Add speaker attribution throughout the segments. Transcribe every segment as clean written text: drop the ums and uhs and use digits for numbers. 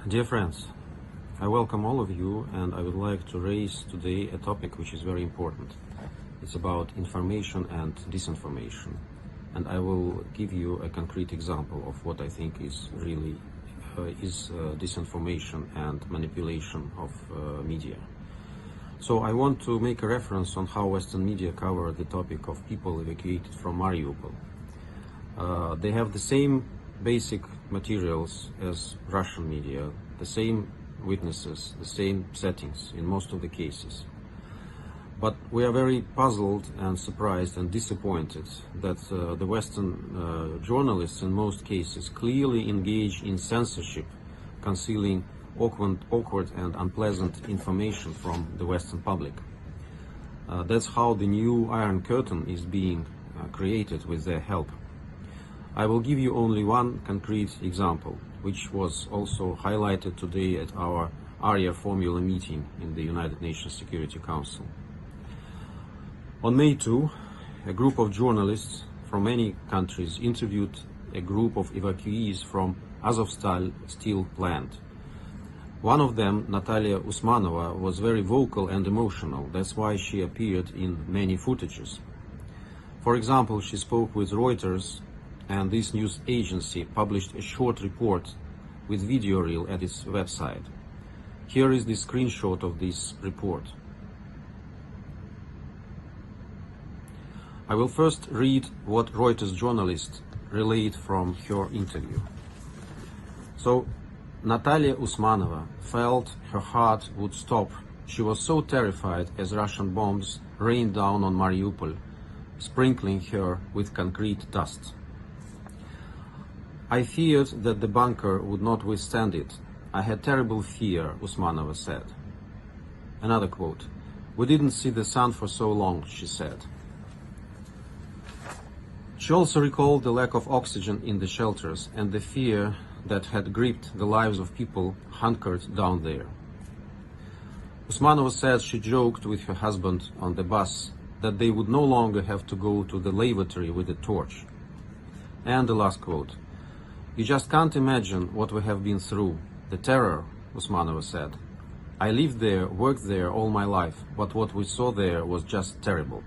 Speaker 1: Dear friends, I welcome all of you, and I would like to raise today a topic which is very important. It's about information and disinformation, and I will give you a concrete example of what I think is really disinformation and manipulation of media. So I want to make a reference on how Western media cover the topic of people evacuated from Mariupol. They have the same basic materials as Russian media, the same witnesses, the same settings in most of the cases. But we are very puzzled and surprised and disappointed that the Western journalists in most cases clearly engage in censorship, concealing awkward and unpleasant information from the Western public. That's how the new Iron Curtain is being created with their help. I will give you only one concrete example, which was also highlighted today at our ARIA formula meeting in the United Nations Security Council. On May 2, a group of journalists from many countries interviewed a group of evacuees from Azovstal steel plant. One of them, Natalia Usmanova, was very vocal and emotional. That's why she appeared in many footages. For example, she spoke with Reuters, and this news agency published a short report with video reel at its website. Here is the screenshot of this report. I will first read what Reuters journalist relayed from her interview. So, Natalia Usmanova felt her heart would stop. She was so terrified as Russian bombs rained down on Mariupol, sprinkling her with concrete dust. I feared that the bunker would not withstand it. I had terrible fear, Usmanova said. Another quote. We didn't see the sun for so long, she said. She also recalled the lack of oxygen in the shelters and the fear that had gripped the lives of people hunkered down there. Usmanova said she joked with her husband on the bus that they would no longer have to go to the lavatory with a torch. And the last quote. You just can't imagine what we have been through. The terror, Usmanova said. I lived there, worked there all my life, but what we saw there was just terrible.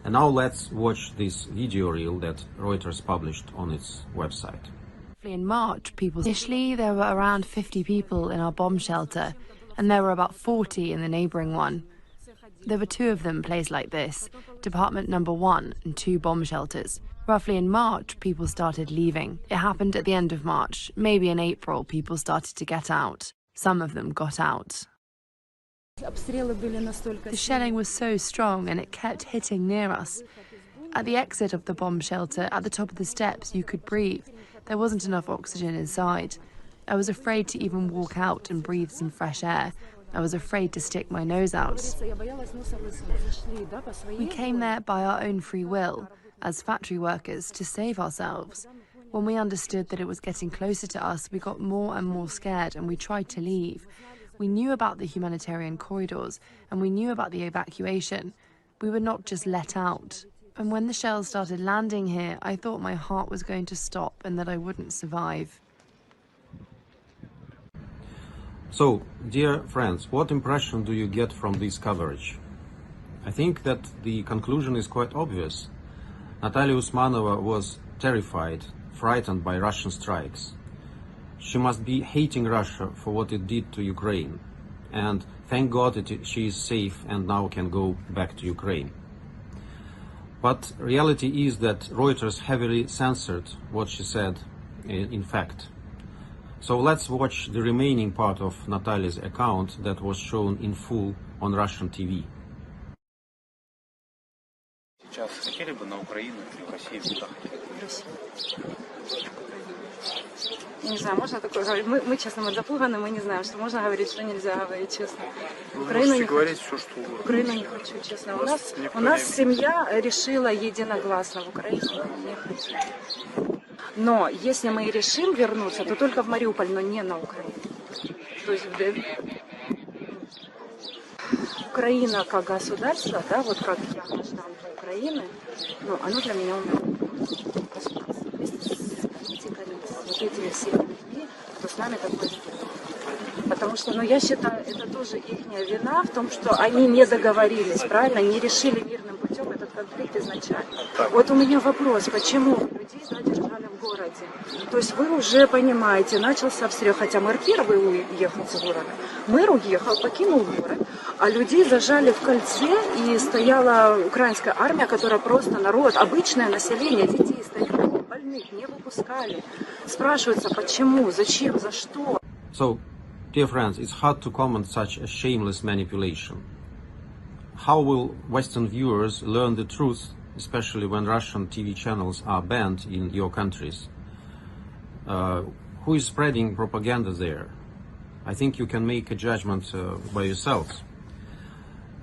Speaker 1: And now let's watch this video reel that Reuters published on its website.
Speaker 2: In March, initially there were around 50 people in our bomb shelter, and there were about 40 in the neighbouring one. There were two of them placed like this, Department Number 1 and 2 bomb shelters. Roughly in March, people started leaving. It happened at the end of March. Maybe in April, people started to get out. Some of them got out. The shelling was so strong and it kept hitting near us. At the exit of the bomb shelter, at the top of the steps, you could breathe. There wasn't enough oxygen inside. I was afraid to even walk out and breathe some fresh air. I was afraid to stick my nose out. We came there by our own free will, as factory workers, to save ourselves. When we understood that it was getting closer to us, we got more and more scared and we tried to leave. We knew about the humanitarian corridors and we knew about the evacuation. We were not just let out. And when the shells started landing here, I thought my heart was going to stop and that I wouldn't survive.
Speaker 1: So, dear friends, what impression do you get from this coverage? I think that the conclusion is quite obvious. Natalia Usmanova was terrified, frightened by Russian strikes. She must be hating Russia for what it did to Ukraine. And thank God she is safe and now can go back to Ukraine. But reality is that Reuters heavily censored what she said in fact. So let's watch the remaining part of Natalia's account that was shown in full on Russian TV.
Speaker 3: Сейчас хотели бы на Украину или в Россию куда хотели?
Speaker 4: Не знаю, можно такое говорить? Мы честно, мы запуганы, мы не знаем, что можно говорить, что нельзя говорить, честно.
Speaker 3: Украину не говорить все, что угодно.
Speaker 4: Украину не хочу, честно. У нас семья решила единогласно в Украину не хочу. Но если мы решим вернуться, то только в Мариуполь, но не на Украину. То есть Украина как государство, да, вот как я гражданка Украины, ну, оно для меня умерло. Государство. Вместе с политиками, с вот этими всеми людьми, кто с нами такое сделали. Потому что, ну, я считаю, это тоже их вина в том, что они не договорились, правильно, не решили мирным путем этот конфликт изначально. Вот у меня вопрос, почему людей задержали в городе? То есть вы уже понимаете, начался обстрел, хотя мэр первый уехал с города. Мэр уехал, покинул город, а людей зажали в кольце, и стояла украинская армия, которая просто народ, обычное население, детей, стариков, больных не выпускали. Спрашивается, почему, зачем, за что?
Speaker 1: So, dear friends, it's hard to comment such a shameless manipulation. How will Western viewers learn the truth, especially when Russian TV channels are banned in your countries? Who is spreading propaganda there? I think you can make a judgment by yourselves.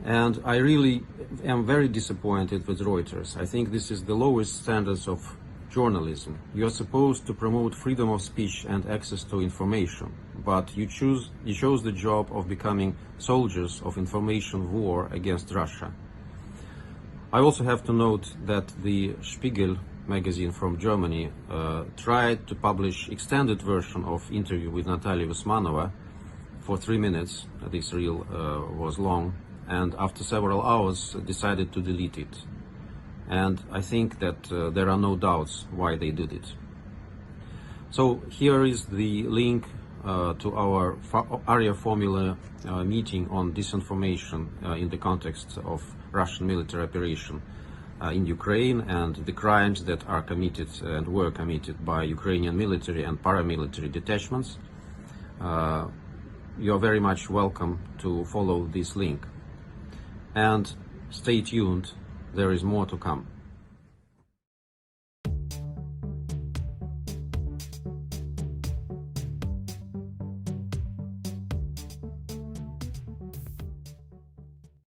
Speaker 1: And I really am very disappointed with Reuters. I think this is the lowest standards of journalism. You are supposed to promote freedom of speech and access to information, but you chose the job of becoming soldiers of information war against Russia. I also have to note that the Spiegel magazine from Germany tried to publish extended version of interview with Natalia Usmanova for 3 minutes. This reel was long, and after several hours decided to delete it. And I think that there are no doubts why they did it. So here is the link to our area formula meeting on disinformation in the context of Russian military operation in Ukraine and the crimes that are committed and were committed by Ukrainian military and paramilitary detachments. You are very much welcome to follow this link. And stay tuned, there is more to come.